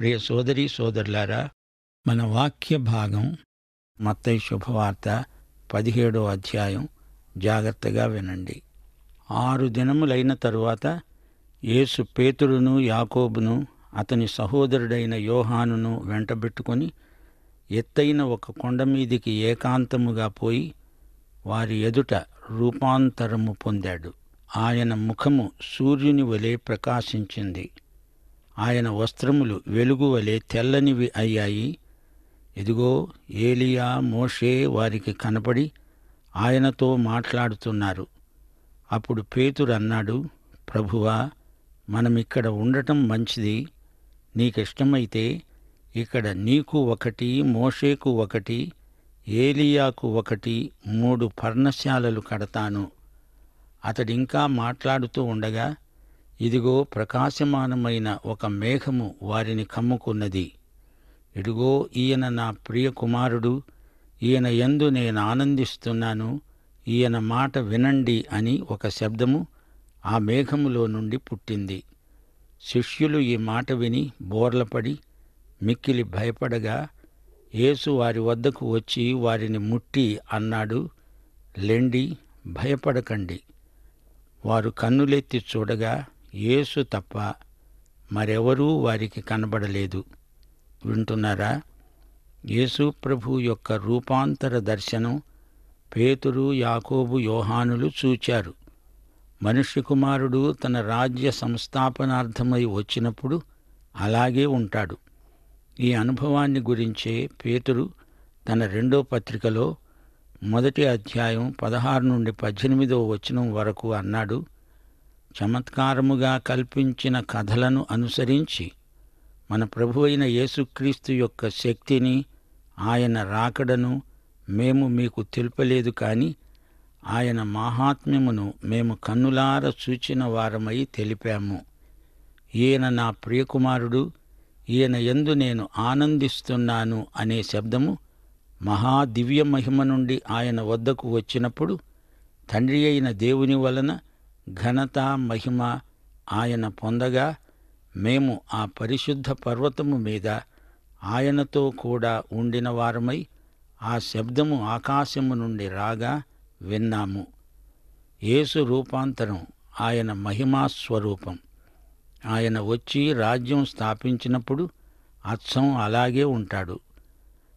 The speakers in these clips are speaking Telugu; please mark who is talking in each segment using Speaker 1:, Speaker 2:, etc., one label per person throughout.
Speaker 1: ప్రియ సోదరీ సోదరులారా, మన వాక్య భాగం మత్తయి శుభవార్త 17వ అధ్యాయం. జాగ్రత్తగా వినండి. 6 దినములైన తరువాత యేసు పేతురును, యాకోబును, అతని సహోదరుడైన యోహానును వెంటబెట్టుకొని ఎత్తైన ఒక కొండ మీదికి ఏకాంతముగా పోయి వారి ఎదుట రూపాంతరము పొందాడు. ఆయన ముఖము సూర్యుని వలె ప్రకాశించింది. ఆయన వస్త్రములు వెలుగు వలె తెల్లనివి అయ్యాయి. ఇదిగో, ఏలియా, మోషే వారికి కనపడి ఆయనతో మాట్లాడుతున్నారు. అప్పుడు పేతురు అన్నాడు, ప్రభువా, మనమిక్కడ ఉండటం మంచిది. నీకిష్టమైతే ఇక్కడ నీకు ఒకటి, మోషేకు ఒకటి, ఏలియాకు ఒకటి 3 పర్ణశాలలు కడతాను. అతడింకా మాట్లాడుతూ ఉండగా ఇదిగో, ప్రకాశమానమైన ఒక మేఘము వారిని కమ్ముకున్నది. ఇదిగో, ఈయన నా ప్రియ కుమారుడు, ఈయన యందు నేను ఆనందిస్తున్నాను, ఈయన మాట వినండి అని ఒక శబ్దము ఆ మేఘములో నుండి పుట్టింది. శిష్యులు ఈ మాట విని బోర్లపడి మిక్కిలి భయపడగా యేసు వారి వద్దకు వచ్చి వారిని ముట్టి అన్నాడు, లెండి, భయపడకండి. వారు కన్నులెత్తి చూడగా యేసు తప్ప మరెవరూ వారికి కనబడలేదు. వింటున్నారా? యేసు ప్రభు యొక్క రూపాంతర దర్శనం పేతురు, యాకోబు, యోహానులు చూచారు. మనుష్య కుమారుడు తన రాజ్య సంస్థాపనార్థమై వచ్చినప్పుడు అలాగే ఉంటాడు. ఈ అనుభవాన్ని గురించే పేతురు తన 2వ పత్రికలో 1వ అధ్యాయం 16 నుండి 18వ వచనం వరకు అన్నాడు, చమత్కారముగా కల్పించిన కథలను అనుసరించి మన ప్రభువైన యేసుక్రీస్తు యొక్క శక్తిని, ఆయన రాకడను మేము మీకు తెలుపలేదు కాని ఆయన మాహాత్మ్యమును మేము కన్నులార చూచిన వారమై తెలిపాము. ఈయన నా ప్రియకుమారుడు, ఈయన యందు నేను ఆనందిస్తున్నాను అనే శబ్దము మహాదివ్య మహిమ నుండి ఆయన వద్దకు వచ్చినప్పుడు తండ్రి అయిన దేవుని వలన ఘనత, మహిమ ఆయన పొందగా మేము ఆ పరిశుద్ధ పర్వతము మీద ఆయనతో కూడా ఉండిన వారమై ఆ శబ్దము ఆకాశము నుండి రాగా విన్నాము. యేసు రూపాంతరం ఆయన మహిమాస్వరూపం. ఆయన వచ్చి రాజ్యం స్థాపించినప్పుడు అచ్చం అలాగే ఉంటాడు.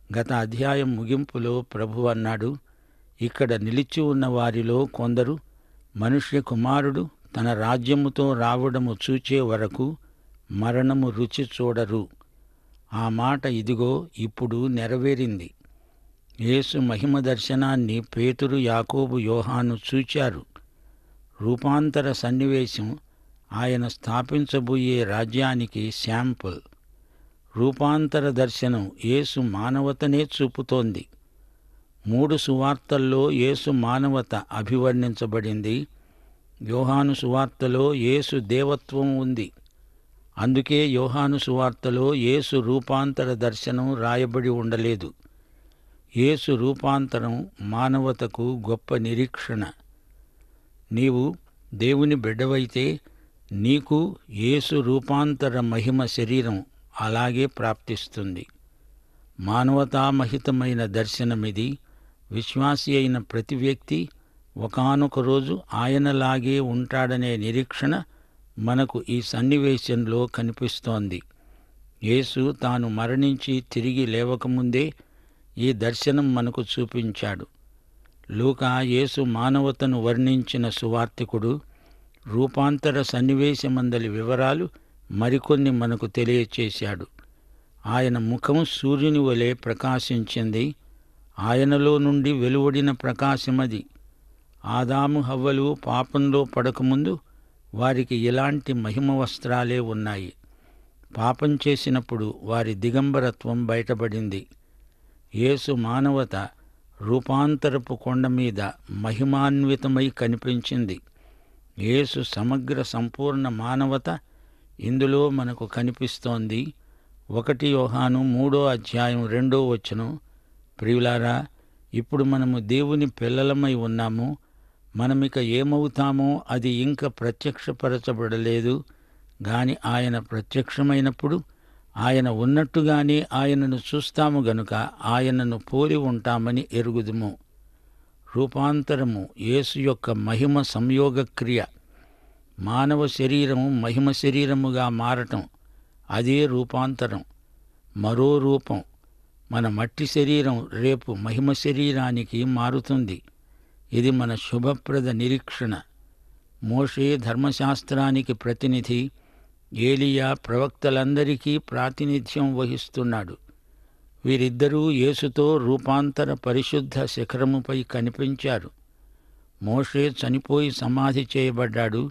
Speaker 1: గత అధ్యాయం ముగింపులో ప్రభు అన్నాడు, ఇక్కడ నిలిచి ఉన్న వారిలో కొందరు మనుష్య కుమారుడు తన రాజ్యముతో రావడము చూచే వరకు మరణము రుచి చూడరు. ఆ మాట ఇదిగో ఇప్పుడు నెరవేరింది. యేసు మహిమ దర్శనాన్ని పేతురు, యాకోబు, యోహాను చూచారు. రూపాంతర సన్నివేశం ఆయన స్థాపించబోయే రాజ్యానికి శాంపుల్. రూపాంతర దర్శనం యేసు మానవతనే చూపుతోంది. 3 సువార్తల్లో యేసు మానవత అభివర్ణించబడింది. యోహాను సువార్తలో యేసు దేవత్వం ఉంది. అందుకే యోహాను సువార్తలో యేసు రూపాంతర దర్శనం రాయబడి ఉండలేదు. యేసు రూపాంతరం మానవతకు గొప్ప నిరీక్షణ. నీవు దేవుని బిడ్డవైతే నీకు యేసు రూపాంతర మహిమ శరీరం అలాగే ప్రాప్తిస్తుంది. మానవతామహితమైన దర్శనమిది. విశ్వాసి అయిన ప్రతి వ్యక్తి ఒకానొక రోజు ఆయనలాగే ఉంటాడనే నిరీక్షణ మనకు ఈ సన్నివేశంలో కనిపిస్తోంది. యేసు తాను మరణించి తిరిగి లేవకముందే ఈ దర్శనం మనకు చూపించాడు. లూకా యేసు మానవతను వర్ణించిన సువార్తికుడు. రూపాంతర సన్నివేశమందలి వివరాలు మరికొన్ని మనకు తెలియచేశాడు. ఆయన ముఖం సూర్యుని వలె ప్రకాశించింది. ఆయనలో నుండి వెలువడిన ప్రకాశమది. ఆదాము హవ్వలు పాపంలో పడకముందు వారికి ఇలాంటి మహిమ వస్త్రాలే ఉన్నాయి. పాపం చేసినప్పుడు వారి దిగంబరత్వం బయటపడింది. యేసు మానవత రూపాంతరపు కొండ మీద మహిమాన్వితమై కనిపించింది. యేసు సమగ్ర సంపూర్ణ మానవత ఇందులో మనకు కనిపిస్తోంది. 1 యోహాను 3వ అధ్యాయం 2వ వచనం, ప్రియులారా, ఇప్పుడు మనము దేవుని పిల్లలమై ఉన్నాము. మనమిక ఏమవుతామో అది ఇంక ప్రత్యక్షపరచబడలేదు గాని ఆయన ప్రత్యక్షమైనప్పుడు ఆయన ఉన్నట్టుగానే ఆయనను చూస్తాము గనుక ఆయనను పోలి ఉంటామని ఎరుగుదుము. రూపాంతరము యేసు యొక్క మహిమ సంయోగక్రియ. మానవ శరీరం మహిమ శరీరముగా మారటం, అదే రూపాంతరం. మరో రూపం, మన మట్టి శరీరం రేపు మహిమ శరీరానికి మారుతుంది. ఇది మన శుభప్రద నిరీక్షణ. మోషే ధర్మశాస్త్రానికి ప్రతినిధి, ఏలియా ప్రవక్తలందరికీ ప్రాతినిధ్యం వహిస్తున్నాడు. వీరిద్దరూ యేసుతో రూపాంతర పరిశుద్ధ శిఖరముపై కనిపించారు. మోషే చనిపోయి సమాధి చేయబడ్డాడు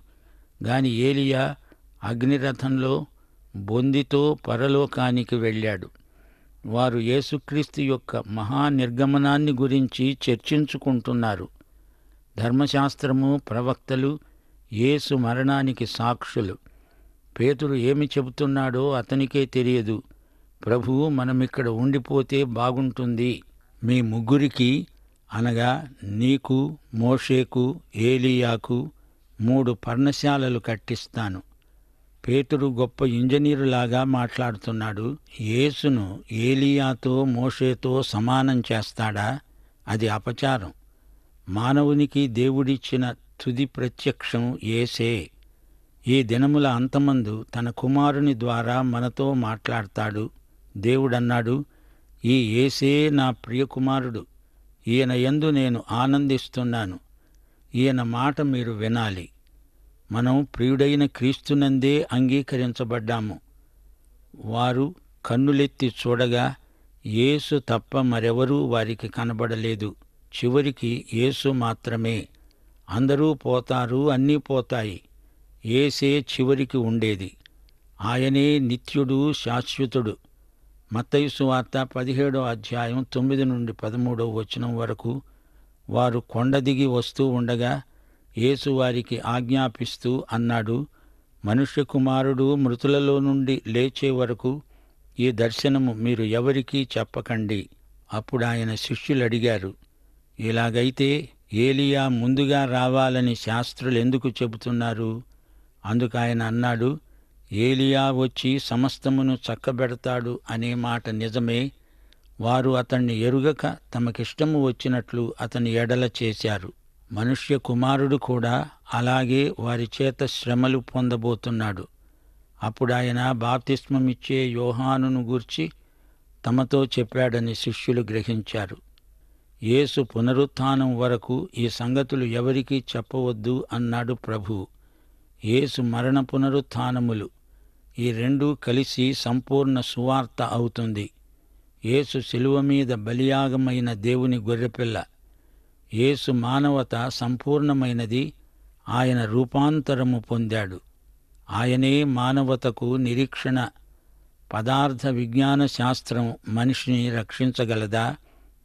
Speaker 1: గాని ఏలియా అగ్నిరథంలో బొందితో పరలోకానికి వెళ్ళాడు. వారు యేసుక్రీస్తు యొక్క మహానిర్గమనాన్ని గురించి చర్చించుకుంటున్నారు. ధర్మశాస్త్రము, ప్రవక్తలు యేసు మరణానికి సాక్షులు. పేతురు ఏమి చెబుతున్నాడో అతనికే తెలియదు. ప్రభువు మనమిక్కడ ఉండిపోతే బాగుంటుంది. మీ ముగ్గురికి, అనగా నీకు, మోషేకు, ఏలీయాకు 3 పర్ణశాలలు కట్టిస్తాను. పేతురు గొప్ప ఇంజనీరులాగా మాట్లాడుతున్నాడు. యేసును ఏలీయాతో, మోషేతో సమానం చేస్తాడా? అది అపచారం. మానవునికి దేవుడిచ్చిన తుది ప్రత్యక్షం యేసే. ఈ దినముల అంతమందు తన కుమారుని ద్వారా మనతో మాట్లాడతాడు. దేవుడన్నాడు, ఈ యేసే నా ప్రియకుమారుడు, ఈయన యందు నేను ఆనందిస్తున్నాను. ఈయన మాట మీరు వినాలి. మనం ప్రియుడైన క్రీస్తునందే అంగీకరించబడ్డాము. వారు కన్నులెత్తి చూడగా యేసు తప్ప మరెవరూ వారికి కనబడలేదు. చివరికి యేసు మాత్రమే. అందరూ పోతారు, అన్నీ పోతాయి. యేసే చివరికి ఉండేది. ఆయనే నిత్యుడు, శాశ్వతుడు. మత్తయి సువార్త 17వ అధ్యాయం 9 నుండి 13వ వచనం వరకు. వారు కొండ దిగి వస్తూ ఉండగా యేసు వారికి ఆజ్ఞాపిస్తూ అన్నాడు, మనుష్య కుమారుడు మృతులలో నుండి లేచే వరకు ఈ దర్శనము మీరు ఎవరికీ చెప్పకండి. అప్పుడు ఆయన శిష్యులు అడిగారు, ఇలాగైతే ఏలియా ముందుగా రావాలని శాస్త్రులు ఎందుకు చెబుతున్నారు? అందుకాయన అన్నాడు, ఏలియా వచ్చి సమస్తమును చక్కబెడతాడు అనే మాట నిజమే. వారు అతణ్ణి ఎరుగక తమకిష్టము వచ్చినట్లు అతని ఎడల చేశారు. మనుష్య కుమారుడు కూడా అలాగే వారి చేత శ్రమలు పొందబోతున్నాడు. అప్పుడాయన బాప్తిస్మమిచ్చే యోహానును గూర్చి తమతో చెప్పాడని శిష్యులు గ్రహించారు. యేసు పునరుత్థానం వరకు ఈ సంగతులు ఎవరికీ చెప్పవద్దు అన్నాడు ప్రభువు. యేసు మరణ పునరుత్థానములు ఈ రెండూ కలిసి సంపూర్ణ సువార్త అవుతుంది. యేసు శిలువ మీద బలియాగమైన దేవుని గొర్రెపిల్ల. యేసు మానవత సంపూర్ణమైనది. ఆయన రూపాంతరము పొందాడు. ఆయనే మానవతకు నిరీక్షణ. పదార్థ విజ్ఞాన శాస్త్రం మనిషిని రక్షించగలదా,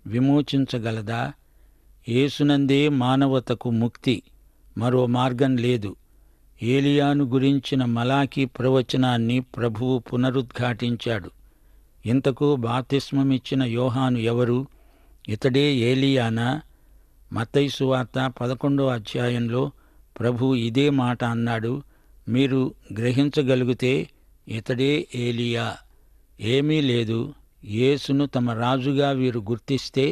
Speaker 1: విమోచించగలదా? యేసునందే మానవతకు ముక్తి. మరో మార్గం లేదు. ఏలియాను గురించిన మలాకీ ప్రవచనాన్ని ప్రభువు పునరుద్ఘాటించాడు. ఇంతకు బాప్తిస్మమిచ్చిన యోహాను ఎవరు? ఇతడే ఏలియానా? మత్తయి సువార్త 11వ అధ్యాయంలో ప్రభువు ఇదే మాట అన్నాడు. మీరు గ్రహించగలిగితే ఇతడే ఏలియా. ఏమీ లేదు. యేసును తమ రాజుగా వీరు గుర్తిస్తే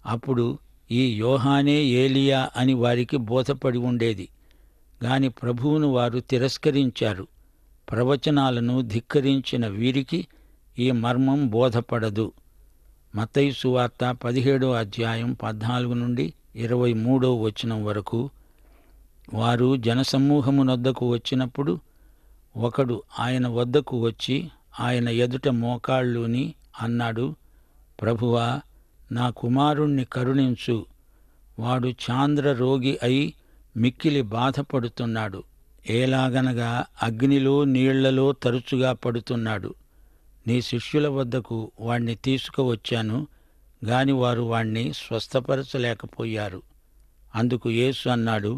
Speaker 1: అప్పుడు ఈ యోహానే ఏలియా అని వారికి బోధపడి ఉండేది. గాని ప్రభువును వారు తిరస్కరించారు. ప్రవచనాలను ధిక్కరించిన వీరికి ఈ మర్మం బోధపడదు. మత్తయి సువార్త 17వ అధ్యాయం 14 నుండి 23వ వచనం వరకు. వారు జనసమూహమునొద్దకు వచ్చినప్పుడు ఒకడు ఆయన వద్దకు వచ్చి ఆయన ఎదుట మోకాళ్ళూని అన్నాడు, ప్రభువా, నా కుమారుణ్ణి కరుణించు. వాడు చాంద్ర రోగి అయి మిక్కిలి బాధపడుతున్నాడు. ఏలాగనగా అగ్నిలో నీళ్లలో తరచుగా పడుతున్నాడు. నీ శిష్యుల వద్దకు వాణ్ణి తీసుకువచ్చాను గాని వారు వాణ్ణి స్వస్థపరచలేకపోయారు. అందుకు యేసు అన్నాడు,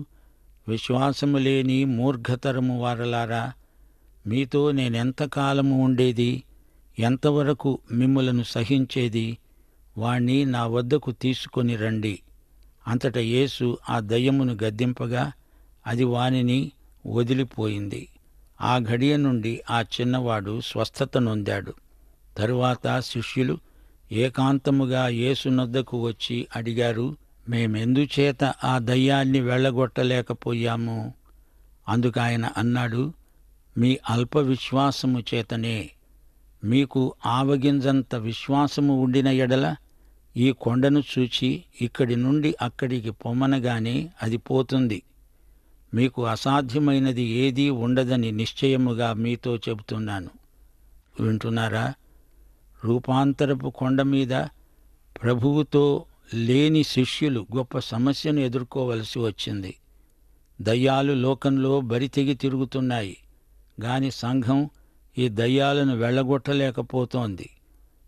Speaker 1: విశ్వాసము లేని మూర్ఘతరము వారలారా, మీతో నేనెంతకాలము ఉండేది? ఎంతవరకు మిమ్ములను సహించేది? వాణ్ణి నా వద్దకు తీసుకొని రండి. అంతట యేసు ఆ దయ్యమును గద్దింపగా అది వానిని వదిలిపోయింది. ఆ ఘడియ నుండి ఆ చిన్నవాడు స్వస్థత నొందాడు. తరువాత శిష్యులు ఏకాంతముగా యేసు నొద్దకు వచ్చి అడిగారు, మేమెందుచేత ఆ దయ్యాన్ని వెళ్ళగొట్టలేకపోయాము? అందుకాయన అన్నాడు, మీ అల్ప విశ్వాసము చేతనే. మీకు ఆవగింజంత విశ్వాసము ఉండిన ఎడల ఈ కొండను చూచి ఇక్కడి నుండి అక్కడికి పొమ్మనగానే అది పోతుంది. మీకు అసాధ్యమైనది ఏదీ ఉండదని నిశ్చయముగా మీతో చెబుతున్నాను. వింటున్నారా? రూపాంతరపు కొండ మీద ప్రభువుతో లేని శిష్యులు గొప్ప సమస్యను ఎదుర్కోవలసి వచ్చింది. దయ్యాలు లోకంలో బరితెగి తిరుగుతున్నాయి, గాని సంఘం ఈ దయ్యాలను వెళ్ళగొట్టలేకపోతోంది.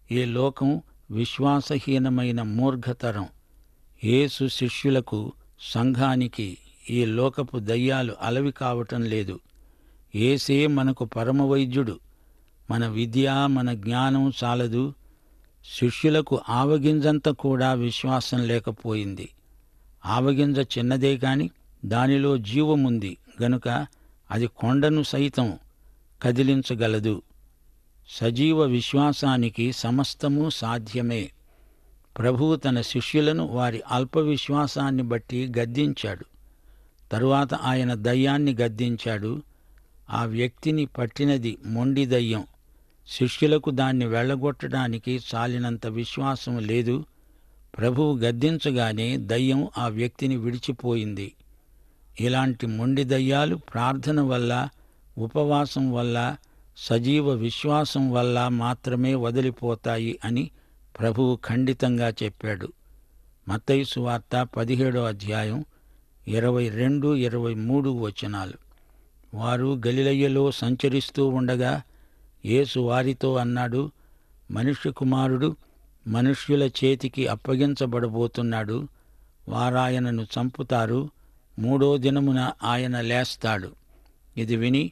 Speaker 1: ఈ లోకం విశ్వాసహీనమైన మూర్ఘతరం. యేసు శిష్యులకు, సంఘానికి ఈ లోకపు దయ్యాలు అలవి కావటం లేదు. యేసే మనకు పరమవైద్యుడు. మన విద్య, మన జ్ఞానం చాలదు. శిష్యులకు ఆవగింజంత కూడా విశ్వాసం లేకపోయింది. ఆవగింజ చిన్నదే కాని దానిలో జీవముంది గనుక అది కొండను సైతం కదిలించగలదు. సజీవ విశ్వాసానికి సమస్తము సాధ్యమే. ప్రభువు తన శిష్యులను వారి అల్ప విశ్వాసాన్ని బట్టి గద్దించాడు. తరువాత ఆయన దయ్యాన్ని గద్దించాడు. ఆ వ్యక్తిని పట్టినది మొండి దయ్యం. శిష్యులకు దాన్ని వెళ్ళగొట్టడానికి చాలినంత విశ్వాసం లేదు. ప్రభువు గద్దించగానే దయ్యం ఆ వ్యక్తిని విడిచిపోయింది. ఇలాంటి మొండి దయ్యాలు ప్రార్థన వల్ల, ఉపవాసం వల్ల, సజీవ విశ్వాసం వల్ల మాత్రమే వదిలిపోతాయి అని ప్రభువు ఖండితంగా చెప్పాడు. మత్తయి సువార్త 17వ అధ్యాయం 22, 23 వచనాలు. వారు గలిలయలో సంచరిస్తూ ఉండగా యేసు వారితో అన్నాడు, మనుష్య కుమారుడు మనుష్యుల చేతికి అప్పగించబడబోతున్నాడు. వారాయనను చంపుతారు. 3వ దినమున ఆయన లేస్తాడు. ఇది విని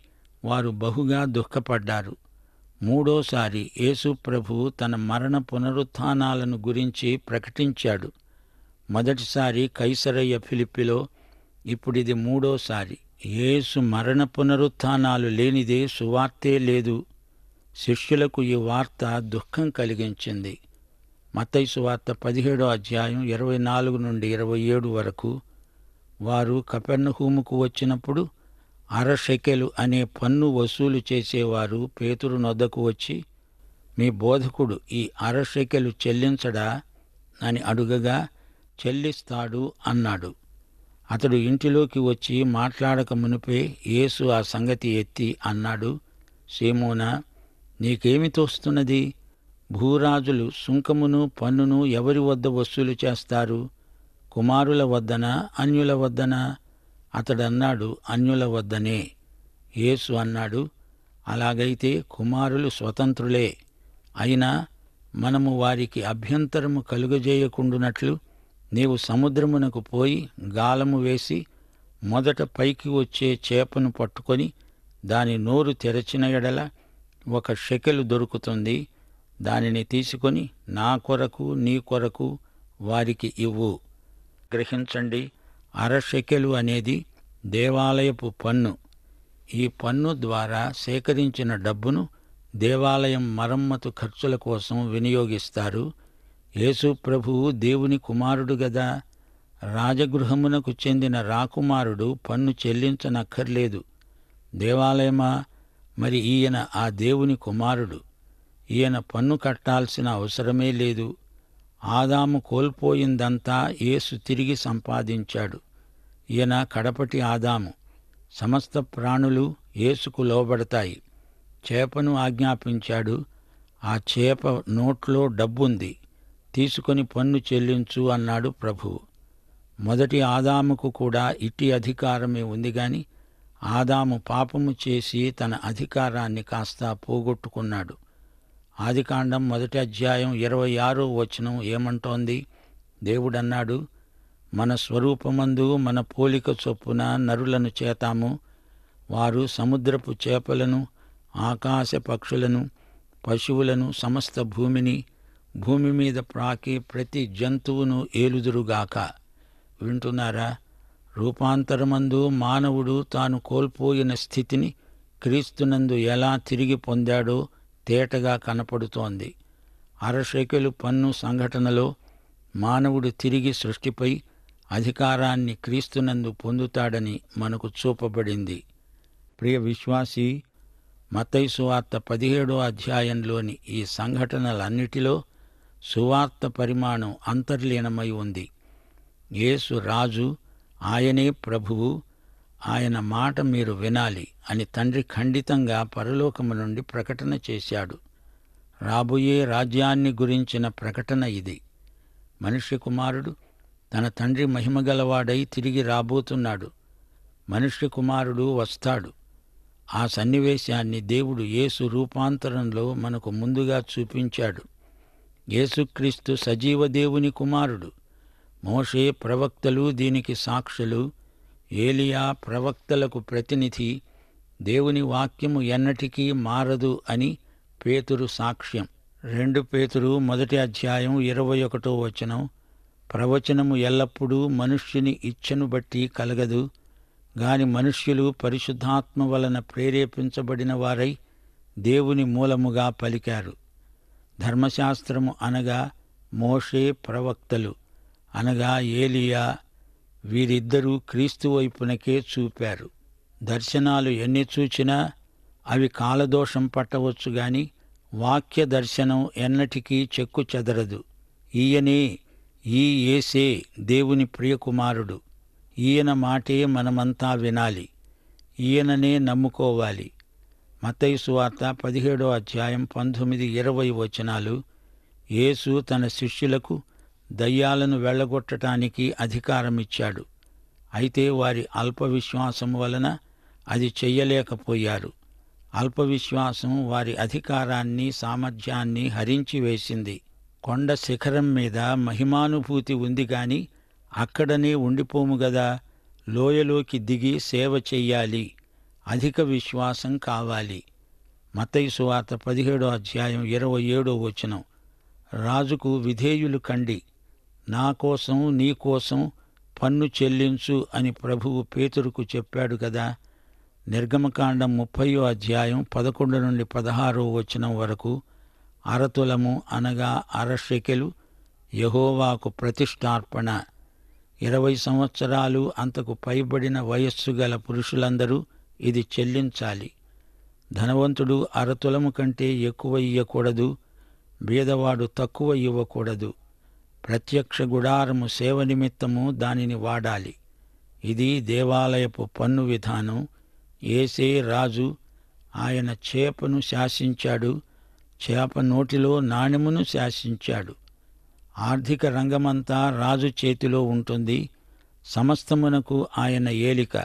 Speaker 1: వారు బహుగా దుఃఖపడ్డారు. 3వసారి యేసు ప్రభువు తన మరణ పునరుత్థానాలను గురించి ప్రకటించాడు. మొదటిసారి కైసరయ్య ఫిలిప్పిలో, ఇప్పుడిది 3వసారి. యేసు మరణ పునరుత్థానాలు లేనిదే సువార్తే లేదు. శిష్యులకు ఈ వార్త దుఃఖం కలిగించింది. మత్తయి సువార్త 17వ అధ్యాయం 24 నుండి 27 వరకు. వారు కపెర్నహూముకు వచ్చినప్పుడు అరషెకెలు అనే పన్ను వసూలు చేసేవారు పేతురు నొద్దకు వచ్చి, మీ బోధకుడు ఈ అరషెకెలు చెల్లించడా అని అడుగగా, చెల్లిస్తాడు అన్నాడు. అతడు ఇంటిలోకి వచ్చి మాట్లాడక మునిపే యేసు ఆ సంగతి ఎత్తి అన్నాడు, సీమోనా, నీకేమి తోస్తున్నది? భూరాజులు సుంకమును పన్నును ఎవరి వద్ద వసూలు చేస్తారు? కుమారుల వద్దనా, అన్యుల వద్దనా? అతడన్నాడు, అన్యుల వద్దనే. యేసు అన్నాడు, అలాగైతే కుమారులు స్వతంత్రులే. అయినా మనము వారికి అభ్యంతరము కలుగజేయకుండునట్లు నీవు సముద్రమునకు పోయి గాలము వేసి మొదట పైకి వచ్చే చేపను పట్టుకొని దాని నోరు తెరచిన ఎడల 1 షెకెలు దొరుకుతుంది. దానిని తీసుకొని నా కొరకు నీ కొరకు వారికి ఇవ్వు. గ్రహించండి, అరషెకెలు అనేది దేవాలయపు పన్ను. ఈ పన్ను ద్వారా సేకరించిన డబ్బును దేవాలయం మరమ్మతు ఖర్చుల కోసం వినియోగిస్తారు. యేసు ప్రభువు దేవుని కుమారుడు గదా. రాజగృహమునకు చెందిన రాకుమారుడు పన్ను చెల్లించనక్కర్లేదు. దేవాలయమా? మరి ఈయన ఆ దేవుని కుమారుడు. ఈయన పన్ను కట్టాల్సిన అవసరమే లేదు. ఆదాము కోల్పోయిందంతా యేసు తిరిగి సంపాదించాడు. ఈయన కడపటి ఆదాము. సమస్త ప్రాణులు యేసుకు లోబడతాయి. చేపను ఆజ్ఞాపించాడు. ఆ చేప నోట్లో డబ్బుంది, తీసుకొని పన్ను చెల్లించు అన్నాడు ప్రభువు. మొదటి ఆదాముకు కూడా ఇట్టి అధికారమే ఉంది గాని ఆదాము పాపము చేసి తన అధికారాన్ని కాస్త పోగొట్టుకున్నాడు. ఆదికాండం 1వ అధ్యాయం 26వ వచనం ఏమంటోంది? దేవుడన్నాడు, మన స్వరూపమందు మన పోలిక చొప్పున నరులను చేతాము. వారు సముద్రపు చేపలను, ఆకాశ పక్షులను, పశువులను, సమస్త భూమిని, భూమి మీద ప్రాకే ప్రతి జంతువును ఏలుదురుగాక. వింటున్నారా? రూపాంతరమందు మానవుడు తాను కోల్పోయిన స్థితిని క్రీస్తునందు ఎలా తిరిగి పొందాడో తేటగా కనపడుతోంది. అరశేకెలు పన్ను సంఘటనలో మానవుడు తిరిగి సృష్టిపై అధికారాన్ని క్రీస్తునందు పొందుతాడని మనకు చూపబడింది. ప్రియ విశ్వాసీ, మత్తయి సువార్త 17వ అధ్యాయంలోని ఈ సంఘటనలన్నిటిలో సువార్త పరిమాణం అంతర్లీనమై ఉంది. యేసు రాజు, ఆయనే ప్రభువు, ఆయన మాట మీరు వినాలి అని తండ్రి ఖండితంగా పరలోకము నుండి ప్రకటన చేశాడు. రాబోయే రాజ్యాన్ని గురించిన ప్రకటన ఇది. మనుష్య కుమారుడు తన తండ్రి మహిమగలవాడై తిరిగి రాబోతున్నాడు. మనుష్య కుమారుడు వస్తాడు. ఆ సన్నివేశాన్ని దేవుడు యేసు రూపాంతరంలో మనకు ముందుగా చూపించాడు. యేసుక్రీస్తు సజీవ దేవుని కుమారుడు. మోషే, ప్రవక్తలు దీనికి సాక్షులు. ఏలియా ప్రవక్తలకు ప్రతినిధి. దేవుని వాక్యము ఎన్నటికీ మారదు అని పేతురు సాక్ష్యం. 2 పేతురు 1వ అధ్యాయం 21వ వచనం, ప్రవచనము ఎల్లప్పుడూ మనుష్యుని ఇచ్ఛను బట్టి కలగదు, గాని మనుష్యులు పరిశుద్ధాత్మ వలన ప్రేరేపించబడిన వారై దేవుని మూలముగా పలికారు. ధర్మశాస్త్రము అనగా మోషే, ప్రవక్తలు అనగా ఏలియా, వీరిద్దరూ క్రీస్తు వైపునకే చూపారు. దర్శనాలు ఎన్ని చూచినా అవి కాలదోషం పట్టవచ్చు గాని వాక్య దర్శనం ఎన్నటికీ చెక్కు చెదరదు. ఈయనే, ఈ యేసే దేవుని ప్రియకుమారుడు. ఈయన మాటే మనమంతా వినాలి. ఈయననే నమ్ముకోవాలి. మత్తయి సువార్త 17వ అధ్యాయం 19-20 వచనాలు. యేసు తన శిష్యులకు దయ్యాలను వెళ్ళగొట్టడానికి అధికారమిచ్చాడు. అయితే వారి అల్పవిశ్వాసం వలన అది చెయ్యలేకపోయారు. అల్పవిశ్వాసం వారి అధికారాన్ని, సామర్థ్యాన్ని హరించివేసింది. కొండ శిఖరం మీద మహిమానుభూతి ఉంది గాని అక్కడనే ఉండిపోము గదా. లోయలోకి దిగి సేవ చెయ్యాలి. అధిక విశ్వాసం కావాలి. మత్తయి సువార్త 17వ అధ్యాయం 27వ వచనం. రాజుకు విధేయులు కండి, నా కోసం నీ కోసం పన్ను చెల్లించు అని ప్రభువు పేతురుకు చెప్పాడు కదా. నిర్గమకాండం 30వ అధ్యాయం 11-16వ వచనం వరకు అరతులము అనగా అరశెకెలు యెహోవాకు ప్రతిష్ఠార్పణ. 20 సంవత్సరాలు అంతకు పైబడిన వయస్సు గల పురుషులందరూ ఇది చెల్లించాలి. ధనవంతుడు అరతులము కంటే ఎక్కువ ఇయ్యకూడదు, బీదవాడు తక్కువ ఇవ్వకూడదు. ప్రత్యక్ష గుడారము సేవ నిమిత్తము దానిని వాడాలి. ఇది దేవాలయపు పన్ను విధానం. యేసే రాజు. ఆయన చేపను శాసించాడు, చేప నోటిలో నాణెమును శాసించాడు. ఆర్థిక రంగమంతా రాజు చేతిలో ఉంటుంది. సమస్తమునకు ఆయన ఏలిక.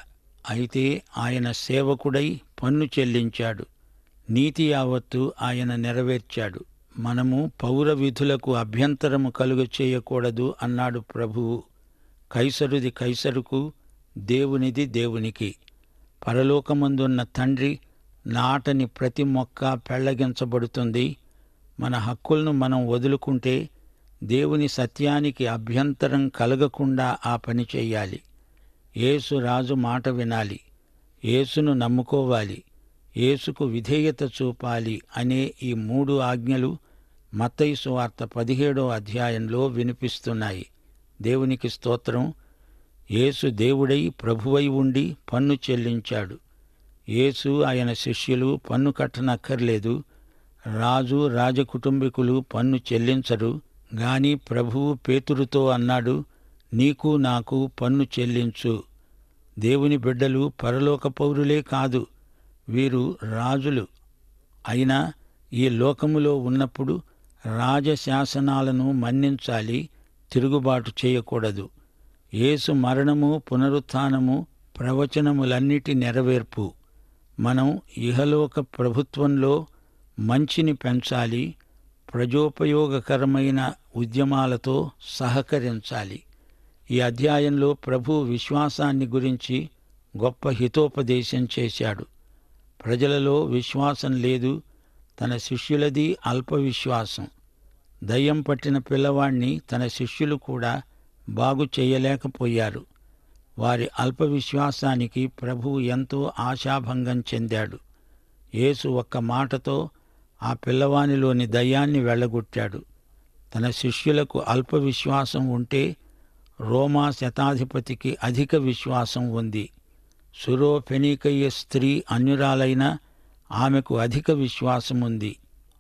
Speaker 1: అయితే ఆయన సేవకుడై పన్ను చెల్లించాడు. నీతి యావత్తు ఆయన నెరవేర్చాడు. మనము పౌర విధులకు అభ్యంతరము కలుగచేయకూడదు అన్నాడు ప్రభువు. కైసరుది కైసరుకు, దేవునిది దేవునికి. పరలోకమందున్న తండ్రి నాటని ప్రతి మొక్క పెళ్లగించబడుతుంది. మన హక్కులను మనం వదులుకుంటే దేవుని సత్యానికి అభ్యంతరం కలగకుండా ఆ పని చెయ్యాలి. యేసు రాజు మాట వినాలి. యేసును నమ్ముకోవాలి. యేసుకు విధేయత చూపాలి అనే ఈ 3 ఆజ్ఞలు మత్తయి సువార్త 17వ అధ్యాయంలో వినిపిస్తున్నాయి. దేవునికి స్తోత్రం. యేసు దేవుడై ప్రభువై ఉండి పన్ను చెల్లించాడు. యేసు ఆయన శిష్యులు పన్ను కట్టనక్కర్లేదు. రాజు, రాజకుటుంబీకులు పన్ను చెల్లించరు. గాని ప్రభువు పేతురుతో అన్నాడు, నీకు నాకు పన్ను చెల్లించు. దేవుని బిడ్డలు పరలోక పౌరులే కాదు, వీరు రాజులు. అయినా ఈ లోకములో ఉన్నప్పుడు రాజశాసనాలను మన్నించాలి, తిరుగుబాటు చేయకూడదు. యేసు మరణము, పునరుత్థానము ప్రవచనములన్నిటి నెరవేర్పు. మనం ఇహలోక ప్రభుత్వంలో మంచిని పెంచాలి, ప్రజోపయోగకరమైన ఉద్యమాలతో సహకరించాలి. ఈ అధ్యాయంలో ప్రభు విశ్వాసాన్ని గురించి గొప్ప హితోపదేశం చేశాడు. ప్రజలలో విశ్వాసం లేదు. తన శిష్యులది అల్పవిశ్వాసం. దయ్యం పట్టిన పిల్లవాణ్ణి తన శిష్యులు కూడా బాగు చేయలేకపోయారు. వారి అల్పవిశ్వాసానికి ప్రభువు ఎంతో ఆశాభంగం చెందాడు. యేసు ఒక్క మాటతో ఆ పిల్లవానిలోని దయ్యాన్ని వెళ్ళగొట్టాడు. తన శిష్యులకు అల్ప విశ్వాసం ఉంటే రోమా శతాధిపతికి అధిక విశ్వాసం ఉంది. సురోఫెనీకయ్య స్త్రీ అన్యురాలైనా ఆమెకు అధిక విశ్వాసముంది.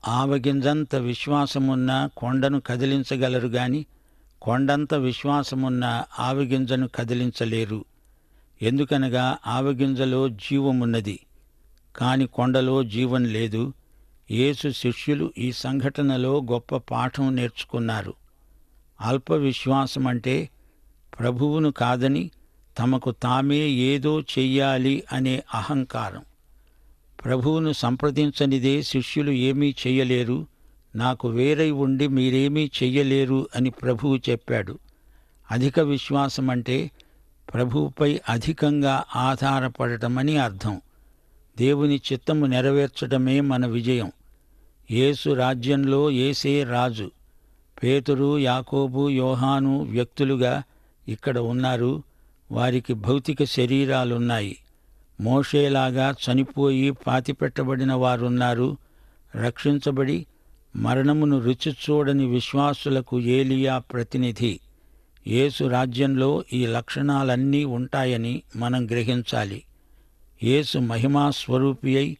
Speaker 1: ఆవగింజంత విశ్వాసమున్నా కొండను కదిలించగలరు గాని కొండంత విశ్వాసమున్నా ఆవగింజను కదిలించలేరు. ఎందుకనగా ఆవగింజలో జీవమున్నది, కాని కొండలో జీవం లేదు. యేసు శిష్యులు ఈ సంఘటనలో గొప్ప పాఠం నేర్చుకున్నారు. అల్ప విశ్వాసమంటే ప్రభువును కాదని తమకు తామే ఏదో చెయ్యాలి అనే అహంకారం. ప్రభువును సంప్రదించనిదే శిష్యులు ఏమీ చెయ్యలేరు, నాకు వేరై ఉండి మీరేమీ చెయ్యలేరు అని ప్రభువు చెప్పాడు. అధిక విశ్వాసమంటే ప్రభువుపై అధికంగా ఆధారపడటమని అర్థం. దేవుని చిత్తము నెరవేర్చడమే మన విజయం. యేసు రాజ్యంలో యేసే రాజు. పేతురు, యాకోబు, యోహాను వ్యక్తులుగా ఇక్కడ ఉన్నారు. వారికి భౌతిక శరీరాలున్నాయి. మోషేలాగా చనిపోయి పాతిపెట్టబడిన వారున్నారు. రక్షించబడి మరణమును రుచి చూడని విశ్వాసులకు ఏలియా ప్రతినిధి. యేసు రాజ్యంలో ఈ లక్షణాలన్నీ ఉంటాయని మనం గ్రహించాలి. యేసు మహిమా స్వరూపి అయి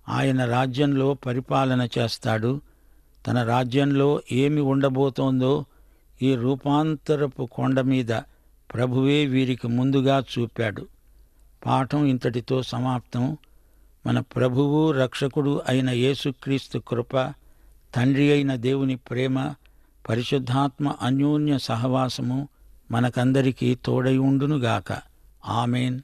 Speaker 1: ఆయన రాజ్యంలో పరిపాలన చేస్తాడు. తన రాజ్యంలో ఏమి ఉండబోతోందో ఈ రూపాంతరపు కొండ మీద ప్రభువే వీరికి ముందుగా చూపాడు. పాఠం ఇంతటితో సమాప్తం. మన ప్రభువు రక్షకుడు అయిన యేసుక్రీస్తు కృప, తండ్రి అయిన దేవుని ప్రేమ, పరిశుద్ధాత్మ అన్యోన్య సహవాసము మనకందరికీ తోడై ఉండునుగాక. ఆమేన్.